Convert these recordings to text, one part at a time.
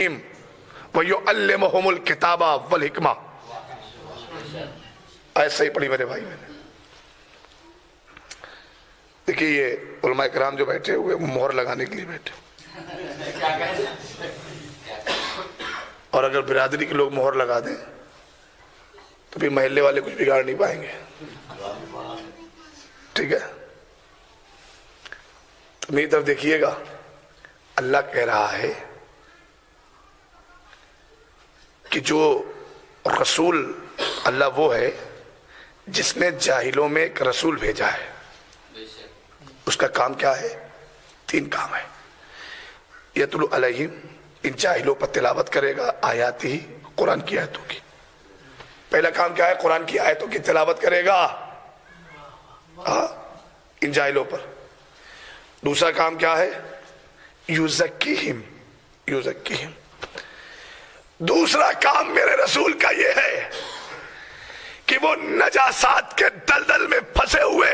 وَيُعَلِّمُهُمُ الْكِتَابَ وَالْحِکْمَةَ. آیت صحیح پڑھی میرے بھائی. میں نے دیکھیے یہ علماء کرام جو بیٹھے ہوئے وہ مہر لگانے کے لیے بیٹھے، اور اگر برادری کے لوگ مہر لگا دیں تو پھر محلے والے کچھ بگاڑ نہیں پائیں گے. ٹھیک ہے، تو میری طرف دیکھیے گا. اللہ کہہ رہا ہے کہ جو رسول اللہ وہ ہے جس نے جاہلوں میں ایک رسول بھیجا ہے. اس کا کام کیا ہے؟ 3 کام ہے. یتلو علیہم، ان جاہلوں پر تلاوت کرے گا آیات ہی، قرآن کی آیتوں کی. پہلا کام کیا ہے؟ قرآن کی آیتوں کی تلاوت کرے گا ان جاہلوں پر. دوسرا کام کیا ہے؟ یزکیہم. دوسرا کام میرے رسول کا یہ ہے کہ وہ نجاسات کے دلدل میں پھنسے ہوئے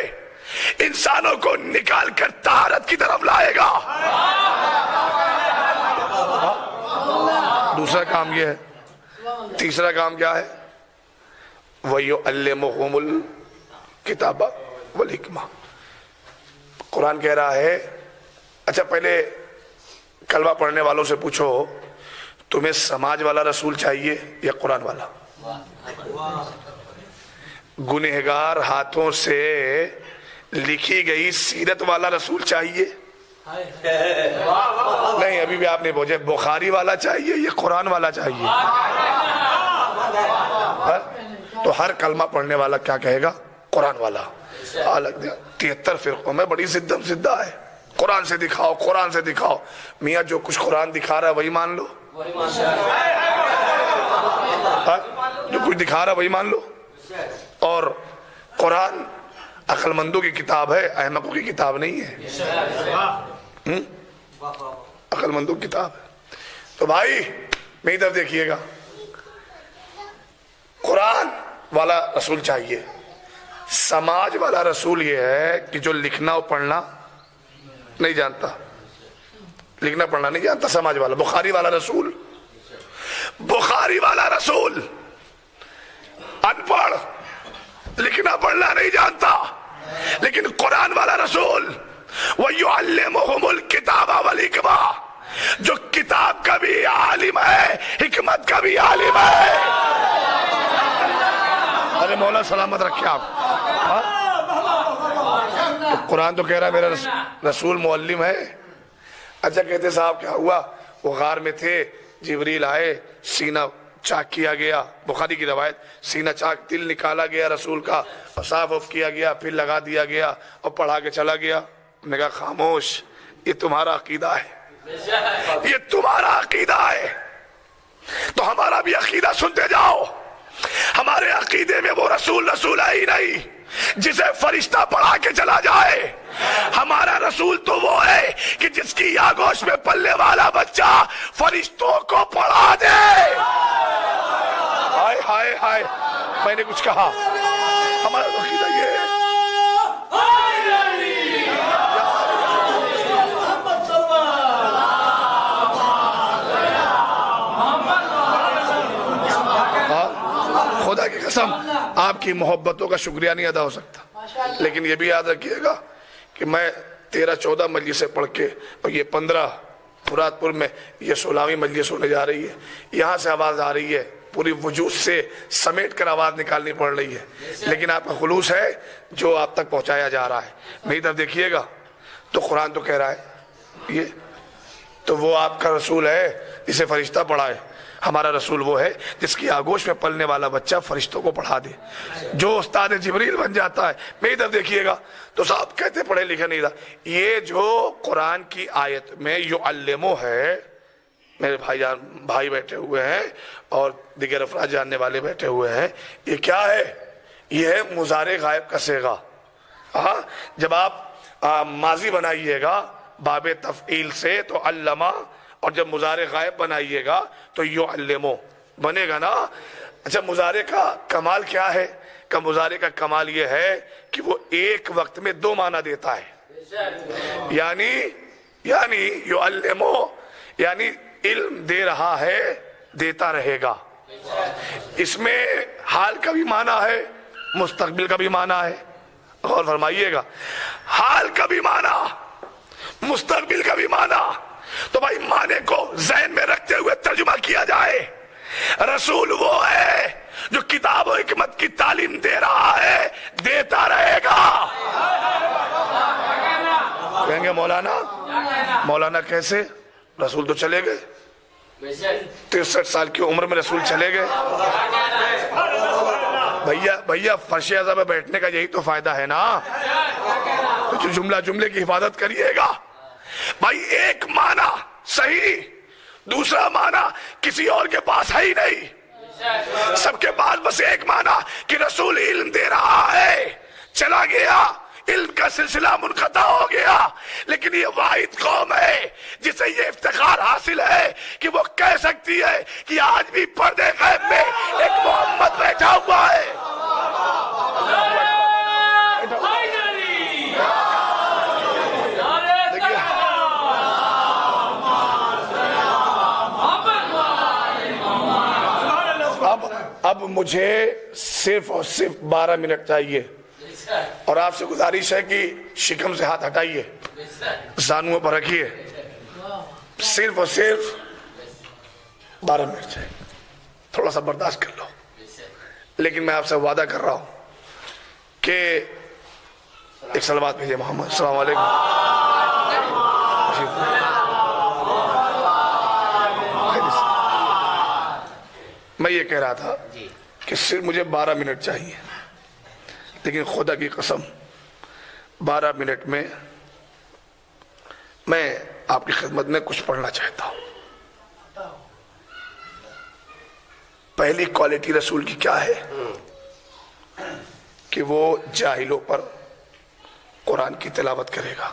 انسانوں کو نکال کر طہارت کی طرف لائے گا. دوسرا کام یہ ہے. تیسرا کام کیا ہے؟ وَيُعَلِّمُهُمُ الْكِتَابَ وَالْحِکْمَةَ. قرآن کہہ رہا ہے. اچھا پہلے کلمہ پڑھنے والوں سے پوچھو تمہیں سماج والا رسول چاہیے یا قرآن والا؟ گنہگار ہاتھوں سے لکھی گئی سیرت والا رسول چاہیے؟ نہیں، ابھی بھی آپ نے پوچھے بخاری والا چاہیے یا قرآن والا چاہیے؟ تو ہر کلمہ پڑھنے والا کیا کہے گا؟ قرآن والا. 73 فرقوں میں بڑی زدم زدہ ہے. قرآن سے دکھاؤ، قرآن سے دکھاؤ. میاں جو کچھ قرآن دکھا رہا ہے وہی مان لو، جو کچھ دکھا رہا ہے وہی مان لو. اور قرآن عقل مندوں کی کتاب ہے، احمقوں کی کتاب نہیں ہے. عقل مندوں کی کتاب ہے. تو بھائی میری طرف دیکھیے گا. قرآن والا رسول چاہیے. سماج والا رسول یہ ہے کہ جو لکھنا اور پڑھنا نہیں جانتا. لکھنا پڑھنا نہیں جانتا سماج والا. بخاری والا رسول ان پڑھ، لکھنا پڑھنا نہیں جانتا. لیکن قرآن والا رسول وَيُعَلِّمُهُمُ الْكِتَابَ وَالْحِکْمَةَ، جو کتاب کا بھی عالم ہے، حکمت کا بھی عالم ہے. ارے مولا سلامت رکھے آپ. تو قرآن تو کہہ رہا ہے میرا رسول معلم ہے. اچھا کہتے صاحب کیا ہوا؟ وہ غار میں تھے، جبریل آئے، سینہ چاک کیا گیا. بخاری کی روایت، سینہ چاک، دل نکالا گیا رسول کا، اور صاف اف کیا گیا، پھر لگا دیا گیا اور پڑھا کے چلا گیا. میں نے کہا خاموش، یہ تمہارا عقیدہ ہے، یہ تمہارا عقیدہ ہے. تو ہمارا بھی عقیدہ سنتے جاؤ. ہمارے عقیدے میں وہ رسول ہے ہی نہیں جسے فرشتہ پڑھا کے چلا جائے. ہمارا رسول تو وہ ہے کہ جس کی آگوش میں پلنے والا بچہ فرشتوں کو پڑھا دے. ہائے ہائے ہائے، میں نے کچھ کہا. ہمارا عقیدہ یہ ہے. خدا کی قسم آپ کی محبتوں کا شکریہ نہیں ادا ہو سکتا. لیکن یہ بھی یاد رکھیے گا کہ میں 13-14 مجلسیں پڑھ کے، اور یہ 15 فرات پور میں یہ 16ویں مجلس ہونے جا رہی ہے. یہاں سے آواز آ رہی ہے، پوری وجود سے سمیٹ کر آواز نکالنی پڑ رہی ہے. لیکن آپ کا خلوص ہے جو آپ تک پہنچایا جا رہا ہے. میری طرف دیکھیے گا. تو قرآن تو کہہ رہا ہے یہ تو وہ آپ کا رسول ہے جسے فرشتہ پڑھائے. ہمارا رسول وہ ہے جس کی آگوش میں پلنے والا بچہ فرشتوں کو پڑھا دے، جو استاد جبریل بن جاتا ہے. میری طرف دیکھیے گا. تو صاحب کہتے پڑھے لکھے نہیں تھا. یہ جو قرآن کی آیت میں یعلمو ہے، میرے بھائی بیٹھے ہوئے ہیں اور دیگر افراد جاننے والے بیٹھے ہوئے ہیں، یہ کیا ہے؟ یہ ہے مضارع غائب کا صیغہ. جب آپ ماضی بنائیے گا باب تفعیل سے تو علمہ، اور جب مضارع غائب بنائیے گا تو یعلمو بنے گا نا. اچھا مضارع کا کمال کیا ہے؟ کہ مضارع کا کمال یہ ہے کہ وہ ایک وقت میں 2 معنی دیتا ہے. یعنی یعلمو یعنی علم دے رہا ہے دیتا رہے گا. اس میں حال کا بھی معنی ہے, مستقبل کا بھی معنی ہے. غور فرمائیے گا, حال کا بھی معنی, مستقبل کا بھی معنی. تو بھائی معنی کو ذہن میں رکھتے ہوئے ترجمہ کیا جائے. رسول وہ ہے جو کتاب و حکمت کی تعلیم دے رہا ہے, دیتا رہے گا. کہیں گے مولانا کیسے؟ رسول تو چلے گئے, 63 سال کی عمر میں رسول چلے گئے. بھیا فرش اعظم پہ بیٹھنے کا یہی تو فائدہ ہے نا, تو جملے کی حفاظت کریے گا. بھائی ایک معنی صحیح, دوسرا معنی کسی اور کے پاس ہے ہی نہیں. سب کے پاس بس ایک معنی کہ رسول علم دے رہا ہے, چلا گیا, علم کا سلسلہ منقطع ہو گیا. لیکن یہ واحد قوم ہے جسے یہ افتخار حاصل ہے کہ وہ کہہ سکتی ہے کہ آج بھی پردے غیب میں ایک محمد بیٹھا ہوا ہے. اب مجھے صرف اور صرف 12 منٹ چاہیے, اور آپ سے گزارش ہے کہ شکم سے ہاتھ ہٹائیے, زانوؤں پر رکھیے. صرف اور صرف 12 منٹ چاہیے, تھوڑا سا برداشت کر لو. لیکن میں آپ سے وعدہ کر رہا ہوں کہ ایک صلوات بھیجے محمد. السلام علیکم. میں یہ کہہ رہا تھا کہ صرف مجھے 12 منٹ چاہیے, لیکن خدا کی قسم 12 منٹ میں میں آپ کی خدمت میں کچھ پڑھنا چاہتا ہوں. پہلی کوالٹی رسول کی کیا ہے کہ وہ جاہلوں پر قرآن کی تلاوت کرے گا.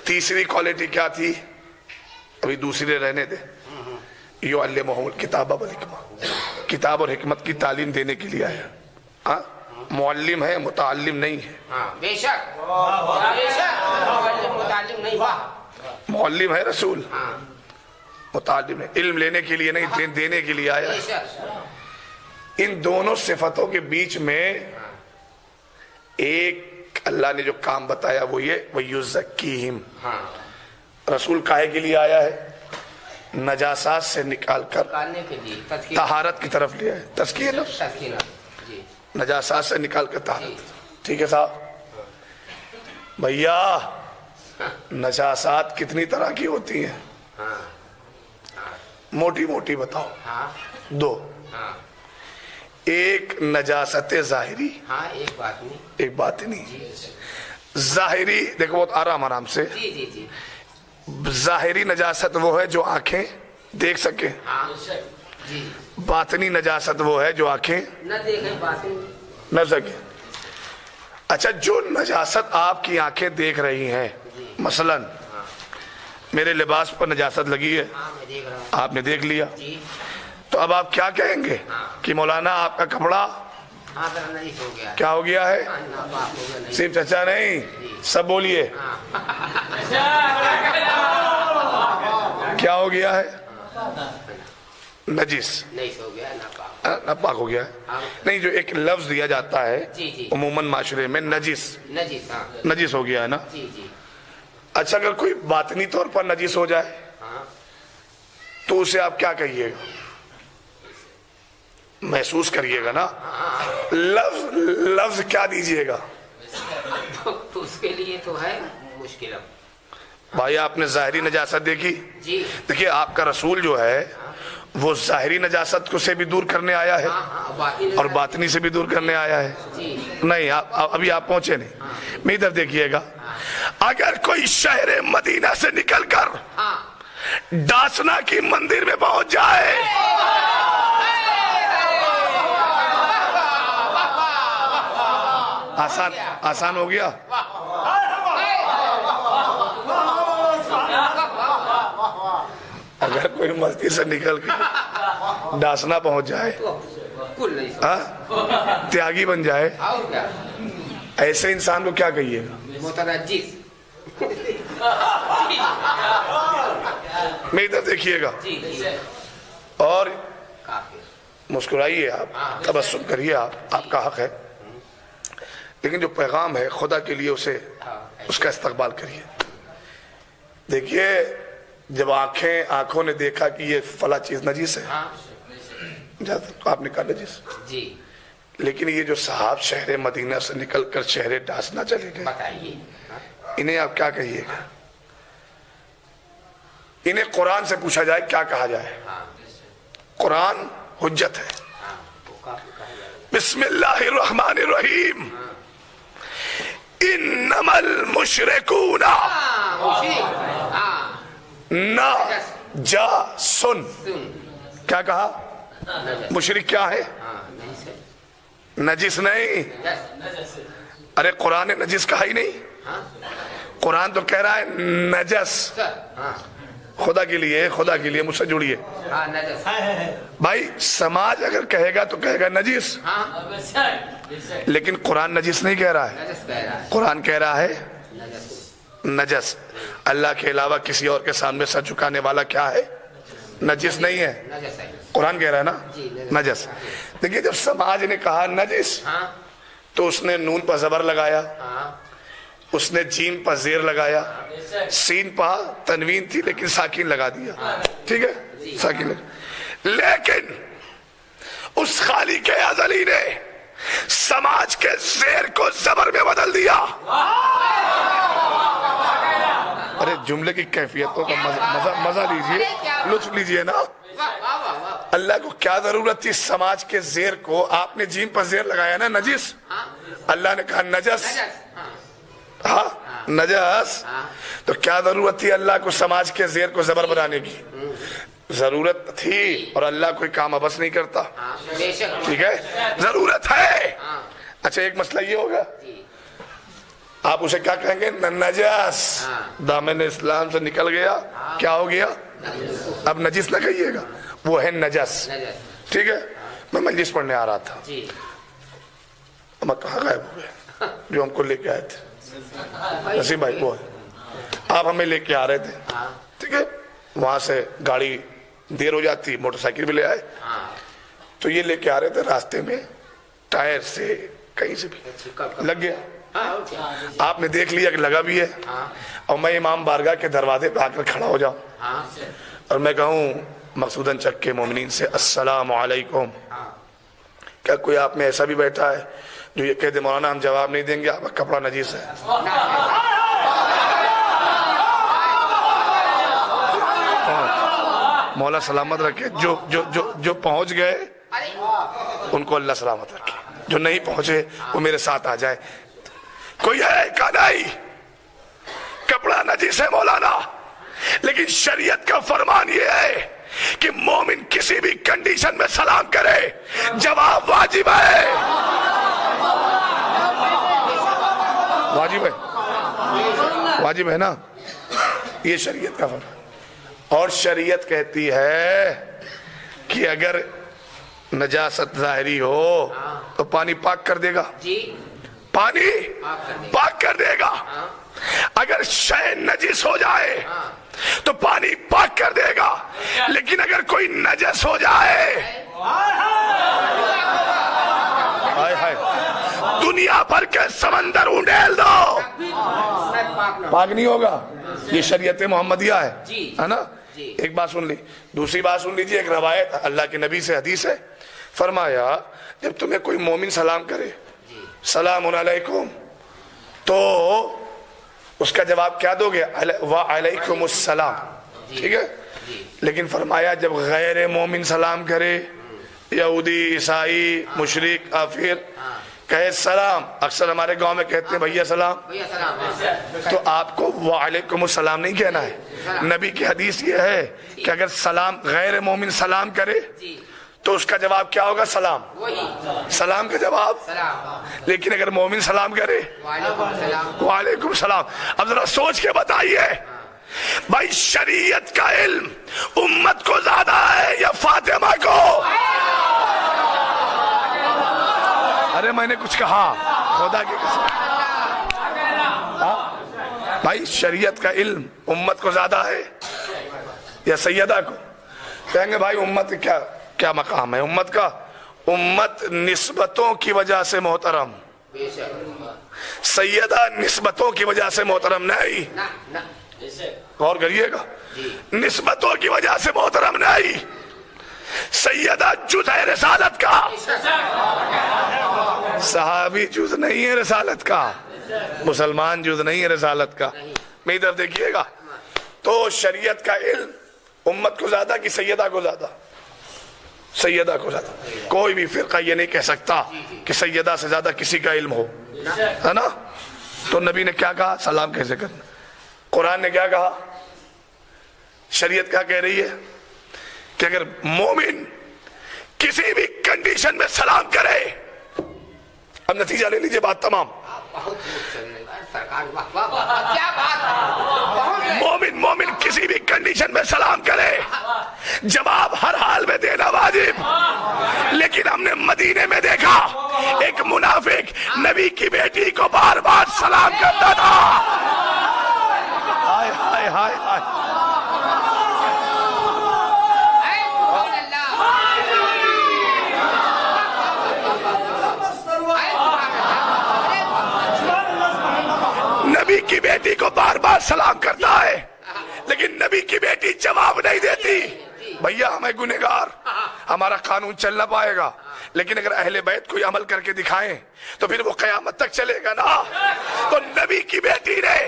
تیسری کوالٹی کیا تھی, ابھی دوسرے رہنے دے, یعلمہم الکتاب والحکمہ, کتاب اور حکمت کی تعلیم دینے کے لیے آیا. معلم ہے, متعلم نہیں ہے. بے شک متعلم نہیں, معلم ہے رسول, متعلم ہے, علم لینے کے لیے نہیں دینے کے لیے آیا. ان دونوں صفتوں کے بیچ میں ایک اللہ نے جو کام بتایا وہ یہ وَيُزَكِّيهِمْ, رسول کاہے کے لیے آیا ہے؟ نجاسات سے نکال کر طہارت کی طرف لیا ہے. تزکیہ نفس, نجاسات سے نکال کر طہارت. ٹھیک ہے صاحب. بھیا نجاسات کتنی طرح کی ہوتی ہیں؟ موٹی موٹی بتاؤ. 2. ایک نجاست ظاہری, ایک باطنی. ظاہری دیکھو بہت آرام سے, ظاہری نجاست وہ ہے جو آنکھیں دیکھ سکیں, باطنی نجاست وہ ہے جو آنکھیں نہ سکیں. اچھا, جو نجاست آپ کی آنکھیں دیکھ رہی ہیں, مثلا میرے لباس پر نجاست لگی ہے, آپ نے دیکھ لیا, تو اب آپ کیا کہیں گے کہ مولانا آپ کا کپڑا کیا ہو گیا ہے؟ صرف چچا نہیں, سب بولیے کیا ہو گیا ہے؟ نجس, ناپاک ہو گیا ہے. نہیں, جو ایک لفظ دیا جاتا ہے عموماً معاشرے میں, نجس ہو گیا ہے نا. اچھا, اگر کوئی باطنی طور پر نجس ہو جائے تو اسے آپ کیا کہیے گا؟ محسوس کریے گا نا. لفظ کیا دیجئے گا؟ تو اس کے لیے تو ہے مشکل. بھائی آپ نے ظاہری نجاست دیکھی, دیکھیے آپ کا رسول جو ہے وہ ظاہری نجاست کو سے بھی دور کرنے آیا ہے اور باطنی سے بھی دور کرنے آیا ہے. نہیں, ابھی آپ پہنچے نہیں. میں ادھر دیکھیے گا, اگر کوئی شہر مدینہ سے نکل کر ڈاسنا کی مندر میں پہنچ جائے, آسان ہو گیا. اگر کوئی مسجد سے نکل کے ڈاسنا پہنچ جائے, تیاگی بن جائے, ایسے انسان کو کیا کہیے گا؟ میری طرف دیکھیے گا جی جی اور کافی مسکرائیے آپ، تبسم کریے آپ کا حق ہے، لیکن جو پیغام ہے خدا کے لیے اسے اس کا استقبال کریے۔ دیکھیے جب آنکھوں نے دیکھا کہ یہ فلاں چیز نجیس ہے، آپ نے کہا نجیس، جی لیکن یہ جو صاحب شہر مدینہ سے نکل کر شہر ڈاس نہ چلے گئے، بتائیے انہیں آپ کیا کہیے گا؟ انہیں قرآن سے پوچھا جائے کیا کہا جائے؟ قرآن حجت ہے۔ بسم اللہ الرحمن الرحیم، انما المشرکون نجس۔ کیا کہا؟ مشرک کیا ہے؟ نجس نہیں، ارے قرآن نے نجس کہا ہی نہیں، قرآن تو کہہ رہا ہے نجس۔ خدا کے لیے مجھ سے جڑیے بھائی، سماج اگر کہے گا تو کہے گا نجس، لیکن قرآن نجس نہیں کہہ رہا ہے، قرآن کہہ رہا ہے نجس۔ اللہ کے علاوہ کسی اور کے سامنے سر جھکانے والا کیا ہے؟ نجس نہیں ہے، قرآن کہہ رہا ہے نا نجس۔ دیکھیے جب سماج نے کہا نجس تو اس نے نون پر زبر لگایا، اس نے جیم پر زیر لگایا، سین پر تنوین تھی لیکن ساکین لگا دیا، ٹھیک ہے ساکین لگا۔ لیکن اس خالق ازلی نے سماج کے زیر کو زبر میں بدل دیا۔ ارے جملے کی کیفیتوں کا مزہ لیجئے، لطف لیجئے نا۔ اللہ کو کیا ضرورت تھی سماج کے زیر کو؟ آپ نے جیم پر زیر لگایا نا نجس، اللہ نے کہا نجس، ہاں نجس، تو کیا ضرورت تھی اللہ کو سماج کے زیر کو زبر بنانے کی؟ ضرورت تھی، اور اللہ کوئی کام ابس نہیں کرتا، ٹھیک ہے ضرورت ہے۔ اچھا ایک مسئلہ یہ ہوگا، آپ اسے کیا کہیں گے؟ نجس، دامن اسلام سے نکل گیا، کیا ہو گیا؟ اب نجس نہ کہیے گا، وہ ہے نجس، ٹھیک ہے۔ میں مجلس پڑھنے آ رہا تھا، ہم کہاں غائب ہو گئے جو ہم کو لے کے آئے تھے؟ نسیم بھائی وہ ہے، آپ ہمیں لے کے آ رہے تھے، ٹھیک ہے، وہاں سے گاڑی دیر ہو جاتی، موٹر سائیکل بھی لے آئے، تو یہ لے کے آ رہے تھے، راستے میں ٹائر سے کہیں سے بھی لگ گیا، آپ نے دیکھ لیا کہ لگا بھی ہے، اور میں امام بارگاہ کے دروازے پہ آ کر کھڑا ہو جاؤں اور میں کہوں مقصوداً چک کے مومنین سے السلام علیکم، کیا کوئی آپ میں ایسا بھی بیٹھا ہے جو یہ کہہ دے مولانا ہم جواب نہیں دیں گے، آپ کا کپڑا نجیس ہے؟ مولا سلامت رکھے، جو پہنچ گئے ان کو اللہ سلامت رکھے، جو نہیں پہنچے وہ میرے ساتھ آ جائے۔ کوئی ہے کہ نہیں کپڑا نجیس ہے مولانا، لیکن شریعت کا فرمان یہ ہے کہ مومن کسی بھی کنڈیشن میں سلام کرے، جواب واجب ہے، واجب ہے نا، یہ شریعت کا فرمان۔ اور شریعت کہتی ہے کہ اگر نجاست ظاہری ہو تو پانی پاک کر دے گا، پانی پاک کر دے گا، اگر شے نجس ہو جائے تو پانی پاک کر دے گا، لیکن اگر کوئی نجس ہو جائے دنیا بھر کے سمندر اونڈیل دو پاک نہیں ہوگا۔ یہ شریعت محمدیہ ہے نا۔ ایک بات سن لی، دوسری بات سن لیجیے، ایک روایت اللہ کے نبی سے حدیث ہے، فرمایا جب تمہیں کوئی مومن سلام کرے سلام علیکم تو اس کا جواب کیا دو گے؟ وعلیکم السلام، ٹھیک ہے، لیکن فرمایا جب غیر مومن سلام کرے، یہودی عیسائی مشرک کافر کہے سلام، اکثر ہمارے گاؤں میں کہتے ہیں بھیا سلام، تو آپ کو وعلیکم السلام نہیں کہنا ہے۔ نبی کی حدیث یہ ہے کہ اگر سلام غیر مومن سلام کرے تو اس کا جواب کیا ہوگا؟ سلام، سلام کا جواب، لیکن اگر مومن سلام کرے وعلیکم السلام۔ اب ذرا سوچ کے بتائیے بھائی، شریعت کا علم امت کو زیادہ ہے یا فاطمہ کو؟ ارے میں نے کچھ کہا خدا کی قسم، بھائی شریعت کا علم امت کو زیادہ ہے یا سیدہ کو؟ کہیں گے بھائی امت کیا کیا مقام ہے امت کا؟ امت نسبتوں کی وجہ سے محترم، بے شک سیدہ نسبتوں کی وجہ سے محترم نہیں، نہ نہ غور کریے گا، نسبتوں کی وجہ سے محترم نہیں، سیدہ جز ہے رسالت کا، صحابی جز نہیں ہے رسالت کا، مسلمان جز نہیں ہے رسالت کا۔ میری طرف دیکھیے گا، تو شریعت کا علم امت کو زیادہ کہ سیدہ کو زیادہ؟ سیدہ کو زیادہ۔ کوئی بھی فرقہ یہ نہیں کہہ سکتا کہ سیدہ سے زیادہ کسی کا علم ہو، ہے نا؟ تو نبی نے کیا کہا؟ سلام کیسے کرنا؟ قرآن نے کیا کہا؟ شریعت کیا کہہ رہی ہے کہ اگر مومن کسی بھی کنڈیشن میں سلام کرے، اب نتیجہ لے لیجئے، بات تمام، بہت سرکار واہ واہ واہ، کیا بات ہے، بہت مومن کسی بھی کنڈیشن میں سلام کرے، جواب ہر حال میں دینا واجب، لیکن ہم نے مدینے میں دیکھا ایک منافق نبی کی بیٹی کو بار بار سلام کرتا تھا۔ ہائے ہائے ہائے ہائے، نبی کی بیٹی کو بار بار سلام کرتا ہے لیکن نبی کی بیٹی جواب نہیں دیتی۔ بھیا ہمیں گنہگار، ہمارا قانون چل نہ پائے گا، لیکن اگر اہل بیت کوئی عمل کر کے دکھائیں تو پھر وہ قیامت تک چلے گا نا۔ تو نبی کی بیٹی نے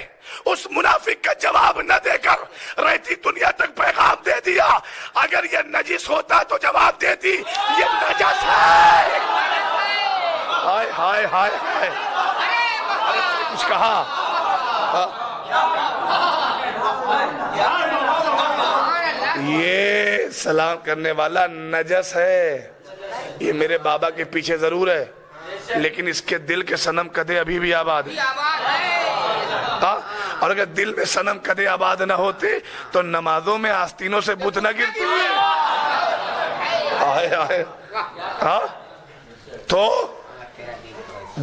اس منافق کا جواب نہ دے کر رہتی دنیا تک پیغام دے دیا، اگر یہ نجس ہوتا تو جواب دیتی یہ نجس ہے۔ ہائے ہائے ہائے ہائے، کچھ کہا؟ یہ سلام کرنے والا نجس ہے، یہ میرے بابا کے پیچھے ضرور ہے لیکن اس کے دل کے صنم کدے ابھی بھی آباد ہیں، اور اگر دل میں صنم کدے آباد نہ ہوتے تو نمازوں میں آستینوں سے بت نہ گرتے۔ آئے آئے، ہاں تو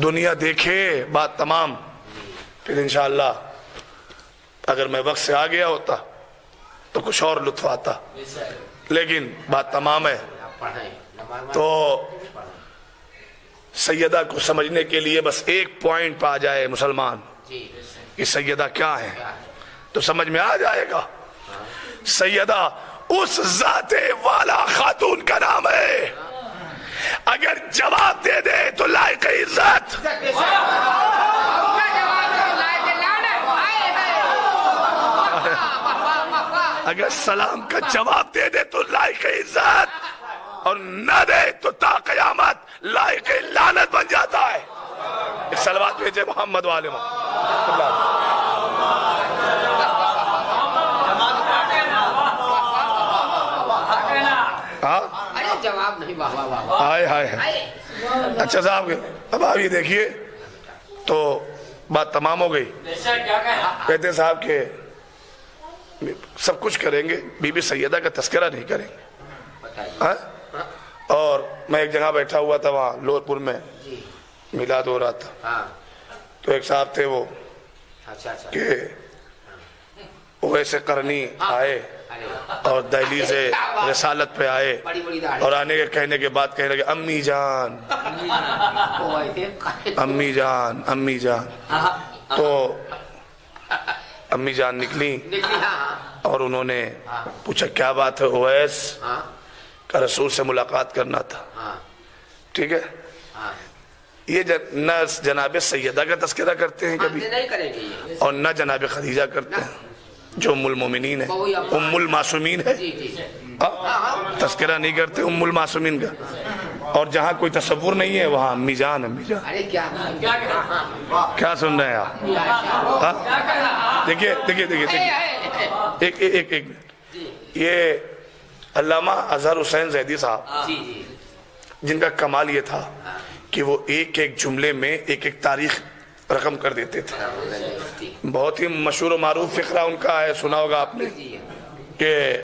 دنیا دیکھے، بات تمام۔ پھر انشاءاللہ اگر میں وقت سے آ گیا ہوتا تو کچھ اور لطف آتا، لیکن بات تمام ہے۔ تو سیدہ کو سمجھنے کے لیے بس ایک پوائنٹ پہ آ جائے مسلمان کہ سیدہ کیا ہے تو سمجھ میں آ جائے گا۔ سیدہ اس ذات والا خاتون کا نام ہے، اگر جواب دے دے تو لائق عزت، اگر سلام کا جواب دے دے تو لائق عزت، اور نہ دے تو تا قیامت لائق لعنت بن جاتا ہے۔ ایک صلوات بھیجے محمد والے جواب نہیں، واہ واہ واہ، ہائے ہائے۔ اچھا صاحب، اب آپ یہ دیکھیے تو بات تمام ہو گئی۔ کہتے ہیں صاحب کہ سب کچھ کریں گے، بی بی سیدہ کا تذکرہ نہیں کریں گے۔ اور میں ایک جگہ بیٹھا ہوا تھا، وہاں لور پور میں میلاد ہو رہا تھا، تو ایک صاحب تھے وہ کہ اویس قرنی آئے اور دہلیز رسالت پہ آئے، اور آنے کے کہنے کے بعد کہنے لگے امی جان امی جان امی جان۔ تو امی جان نکلی اور انہوں نے پوچھا کیا بات ہے اویس؟ کہ رسول سے ملاقات کرنا تھا۔ ٹھیک ہے، یہ نہ جناب سیدہ کا تذکرہ کرتے ہیں کبھی اور نہ جناب خدیجہ کرتے ہیں جو ام المومنین ہے، ام المعصومین ہے، تذکرہ نہیں کرتے ام المعصومین کا، اور جہاں کوئی تصور نہیں ہے وہاں امی جان امی جان۔ کیا سن رہے ہیں آپ؟ دیکھیے دیکھیے دیکھیے ایک یہ علامہ اظہر حسین زیدی صاحب، جن کا کمال یہ تھا کہ وہ ایک ایک جملے میں ایک ایک تاریخ رقم کر دیتے تھے۔ بہت ہی مشہور و معروف فقرہ ان کا ہے، سنا ہوگا آپ نے کہ